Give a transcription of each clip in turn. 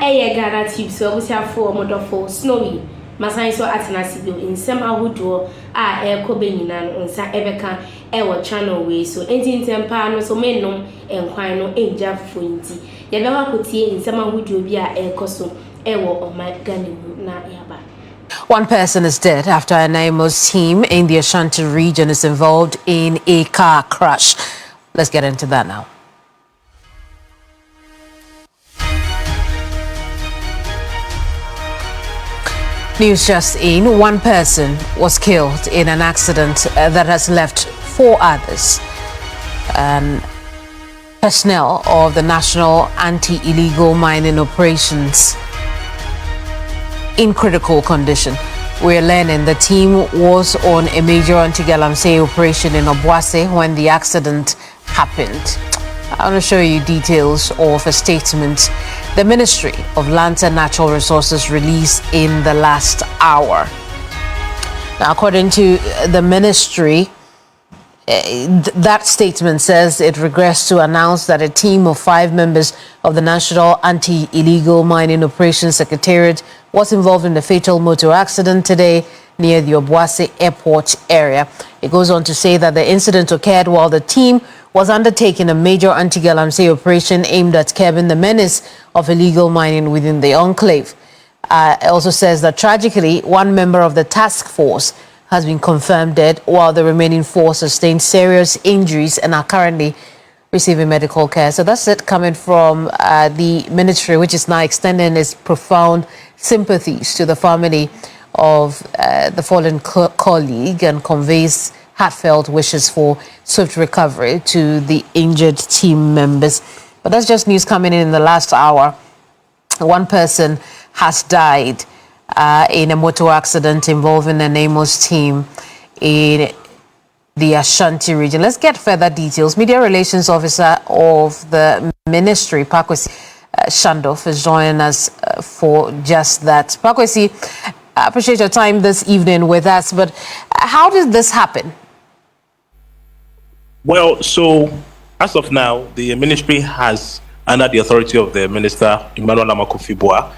eye Ghanatube so for modofo snowy masan so atenasibio nsem ahodo eko benyina no nsa ebeka ewo channel we so entintempa no so mennom enkwan no enja fonti ye be wakotie nsem ahodo bi ekoso ewo Ghanatube na yaba. One person is dead after a NAMO's team in the Ashanti region is involved in a car crash. Let's get into that now. News just in, one person was killed in an accident that has left 4 others. Personnel of the National Anti-Illegal Mining Operations in critical condition. We're learning the team was on a major anti-galamsey operation in Obuasi when the accident happened. I want to show you details of a statement the Ministry of Lands and Natural Resources released in the last hour. Now, according to the ministry, that statement says it regrets to announce that a team of 5 members of the National Anti-Illegal Mining Operations Secretariat was involved in the fatal motor accident today near the Obuasi Airport area. It goes on to say that the incident occurred while the team was undertaking a major anti-galamsey operation aimed at curbing the menace of illegal mining within the enclave. It also says that tragically, 1 member of the task force has been confirmed dead, while the remaining 4 sustained serious injuries and are currently receiving medical care. So that's it coming from the ministry, which is now extending its profound sympathies to the family of the fallen colleague and conveys heartfelt wishes for swift recovery to the injured team members. But that's just news coming in the last hour. 1 person has died in a motor accident involving the NAMO's team in the Ashanti region. Let's get further details. Media Relations Officer of the Ministry, Pakwesi Shandoff, is joining us for just that. Pakwesi, I appreciate your time this evening with us, but how did this happen? Well, so as of now, the ministry has, under the authority of the Minister Emmanuel Amakofi-Boa,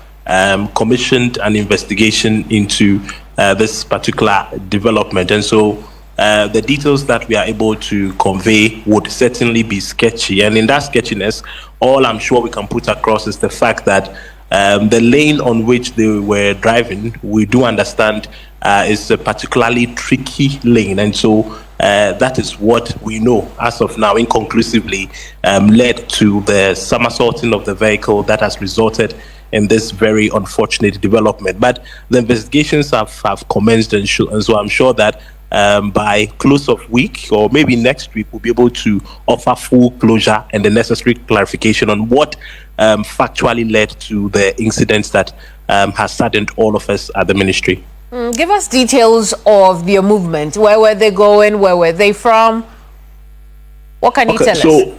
commissioned an investigation into this particular development. And so the details that we are able to convey would certainly be sketchy. And in that sketchiness, all I'm sure we can put across is the fact that the lane on which they were driving, we do understand is a particularly tricky lane. And so that is what we know as of now inconclusively led to the somersaulting of the vehicle that has resulted in this very unfortunate development. But the investigations have commenced, and so I'm sure that by close of week or maybe next week, we'll be able to offer full closure and the necessary clarification on what factually led to the incidents that has saddened all of us at the ministry. Give us details of their movement. Where were they going? Where were they from? What can you tell us?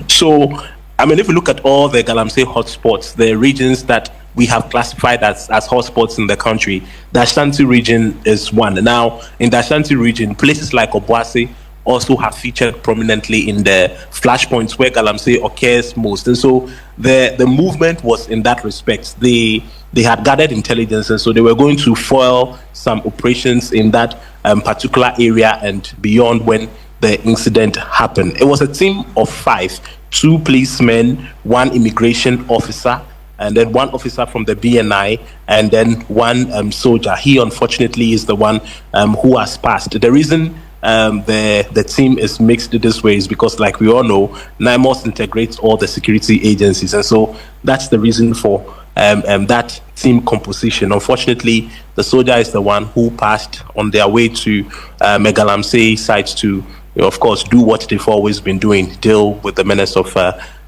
So, I mean, if you look at all the galamsey hotspots, the regions that we have classified as hotspots in the country, the Ashanti region is one. Now, in the Ashanti region, places like Obuasi also have featured prominently in the flashpoints where galamsey occurs most. And so the movement was in that respect. They had gathered intelligence, and so they were going to foil some operations in that particular area and beyond when the incident happened. It was a team of 5, 2 policemen, 1 immigration officer, and then 1 officer from the BNI, and then 1 soldier. He unfortunately is the one who has passed. The reason the team is mixed this way is because, like we all know, NIMOS integrates all the security agencies, and so that's the reason for that team composition. Unfortunately, the soldier is the one who passed on their way to Galamsey sites to, of course, do what they've always been doing, deal with the menace of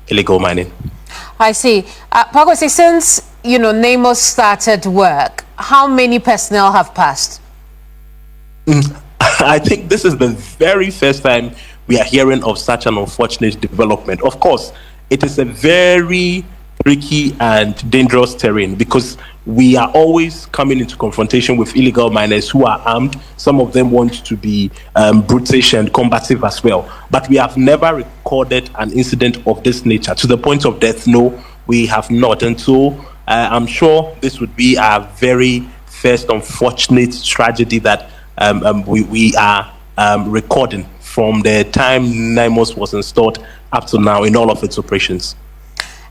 illegal mining. I see. Pakwesi, since NAMOS started work, how many personnel have passed? I think this is the very first time we are hearing of such an unfortunate development. Of course, it is a very tricky and dangerous terrain because we are always coming into confrontation with illegal miners who are armed. Some of them want to be brutish and combative as well. But we have never recorded an incident of this nature to the point of death. No, we have not. And so I'm sure this would be a very first unfortunate tragedy that we are recording from the time NIMOS was installed up to now in all of its operations.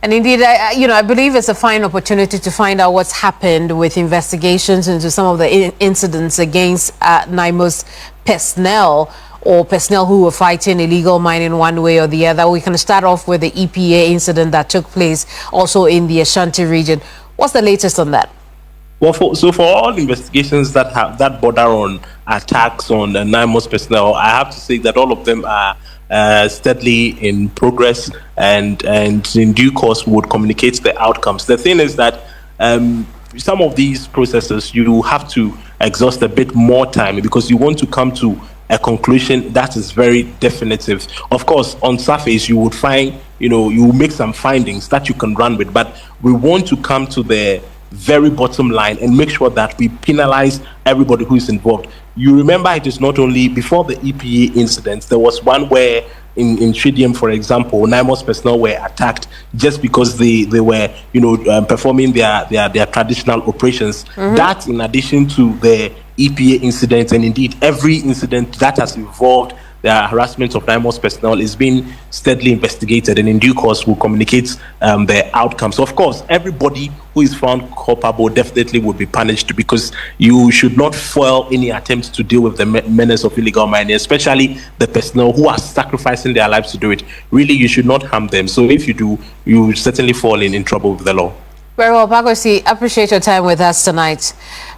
And indeed, I believe it's a fine opportunity to find out what's happened with investigations into some of the incidents against NIMOS personnel or personnel who were fighting illegal mining one way or the other. We can start off with the EPA incident that took place also in the Ashanti region. What's the latest on that? Well, for all investigations that border on attacks on NIMOS personnel, I have to say that all of them are steadily in progress, and in due course we would communicate the outcomes. The thing is that some of these processes you have to exhaust a bit more time because you want to come to a conclusion that is very definitive. Of course, on surface you would find, you make some findings that you can run with, but we want to come to the very bottom line and make sure that we penalize everybody who is involved. You remember, it is not only before the EPA incident, there was one where in Tridium, for example, NIMOS personnel were attacked just because they were, performing their traditional operations. That, in addition to the EPA incident, and indeed every incident that has involved the harassment of NIMOS personnel is being steadily investigated, and in due course will communicate the outcomes. Of course, everybody who is found culpable definitely would be punished, because you should not foil any attempts to deal with the menace of illegal mining, especially the personnel who are sacrificing their lives to do it. Really, you should not harm them. So if you do, you certainly fall in trouble with the law. Very well, Pakwesi, appreciate your time with us tonight.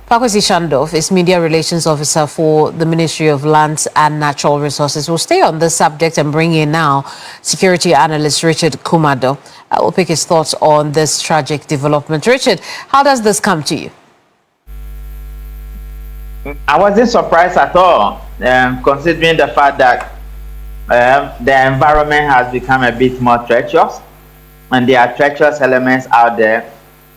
Pakwesi Shandorf is Media Relations Officer for the Ministry of Lands and Natural Resources. We'll stay on this subject and bring in now Security Analyst Richard Kumado. I will pick his thoughts on this tragic development. Richard, how does this come to you? I wasn't surprised at all, considering the fact that the environment has become a bit more treacherous, and there are treacherous elements out there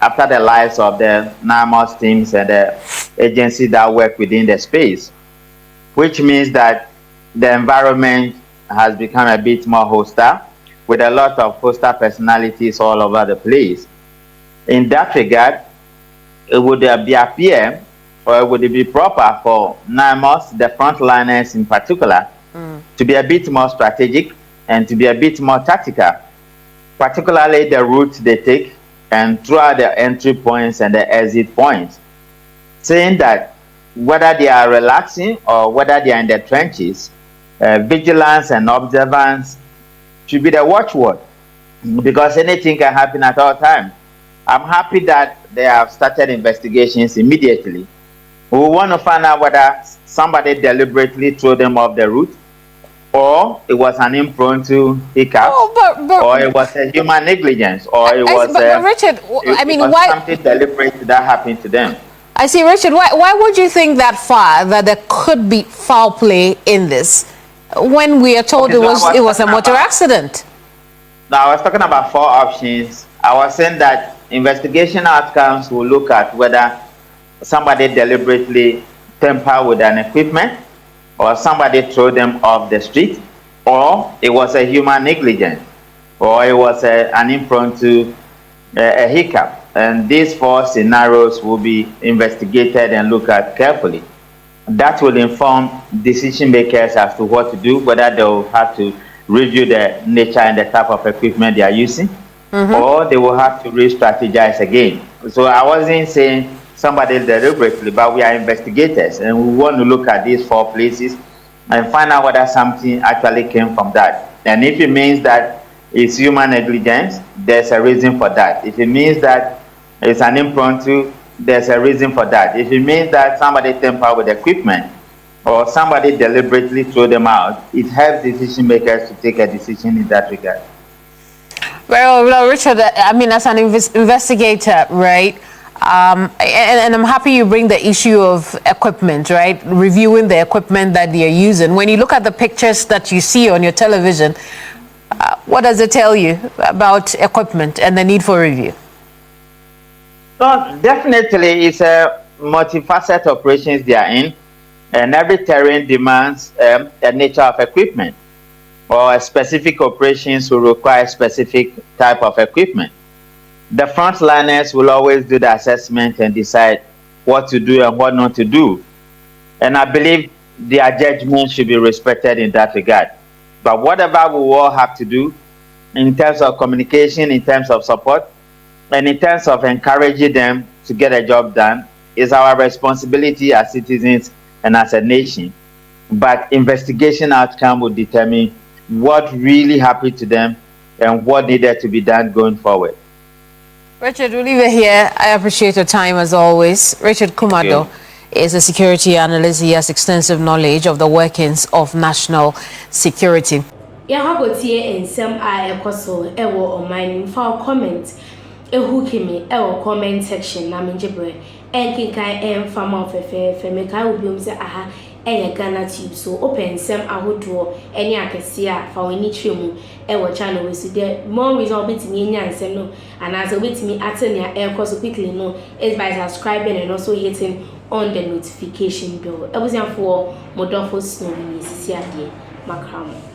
after the lives of the NIMOS teams and the agencies that work within the space, which means that the environment has become a bit more hostile, with a lot of hostile personalities all over the place. In that regard, it would appear, or it would be proper for NIMOS, the frontliners in particular, to be a bit more strategic and to be a bit more tactical, particularly the route they take and throughout the entry points and the exit points, saying that whether they are relaxing or whether they are in the trenches, vigilance and observance should be the watchword, because anything can happen at all times. I'm happy that they have started investigations immediately. We want to find out whether somebody deliberately threw them off the route, or it was an impromptu hiccup, or it was a human negligence, or it was Richard, why something deliberate that happened to them. I see, Richard. Why would you think that far that there could be foul play in this, when we are told it was a motor accident? Now, I was talking about 4 options. I was saying that investigation outcomes will look at whether somebody deliberately tampered with an equipment, or somebody threw them off the street, or it was a human negligence, or it was an impromptu hiccup. And these 4 scenarios will be investigated and looked at carefully. That will inform decision makers as to what to do, whether they will have to review the nature and the type of equipment they are using, or they will have to re-strategize again. So I wasn't saying somebody deliberately, but we are investigators, and we want to look at these 4 places and find out whether something actually came from that. And if it means that it's human negligence, there's a reason for that. If it means that it's an impromptu, there's a reason for that. If it means that somebody tampered with equipment or somebody deliberately threw them out, it helps decision makers to take a decision in that regard. Well, Richard, as an investigator, right? And I'm happy you bring the issue of equipment, right? Reviewing the equipment that they are using. When you look at the pictures that you see on your television, what does it tell you about equipment and the need for review? So definitely, it's a multifaceted operations they are in, and every terrain demands a nature of equipment, or a specific operations will require a specific type of equipment. the frontliners will always do the assessment and decide what to do and what not to do. And I believe their judgment should be respected in that regard. But whatever we all have to do in terms of communication, in terms of support, and in terms of encouraging them to get a job done, is our responsibility as citizens and as a nation. But investigation outcome will determine what really happened to them and what needed to be done going forward. Richard, we'll leave it here. I appreciate your time as always. Richard Kumado is a security analyst. He has extensive knowledge of the workings of national security. Yeah, how about here in some ekoso ewo on my for comment ehukimi ewo comment section na menjebre enkinkan enfama ofefe make I will be say aha eye Ghanatube so open some ahodo any akese a fa wani twemu ewo channel we so there more reason obetimi nya nsem no and as obetimi attend ya ekoso quickly no is by subscribing and also hitting on the notification bell. Ebusian for modofo snow ni sisi ade makramo.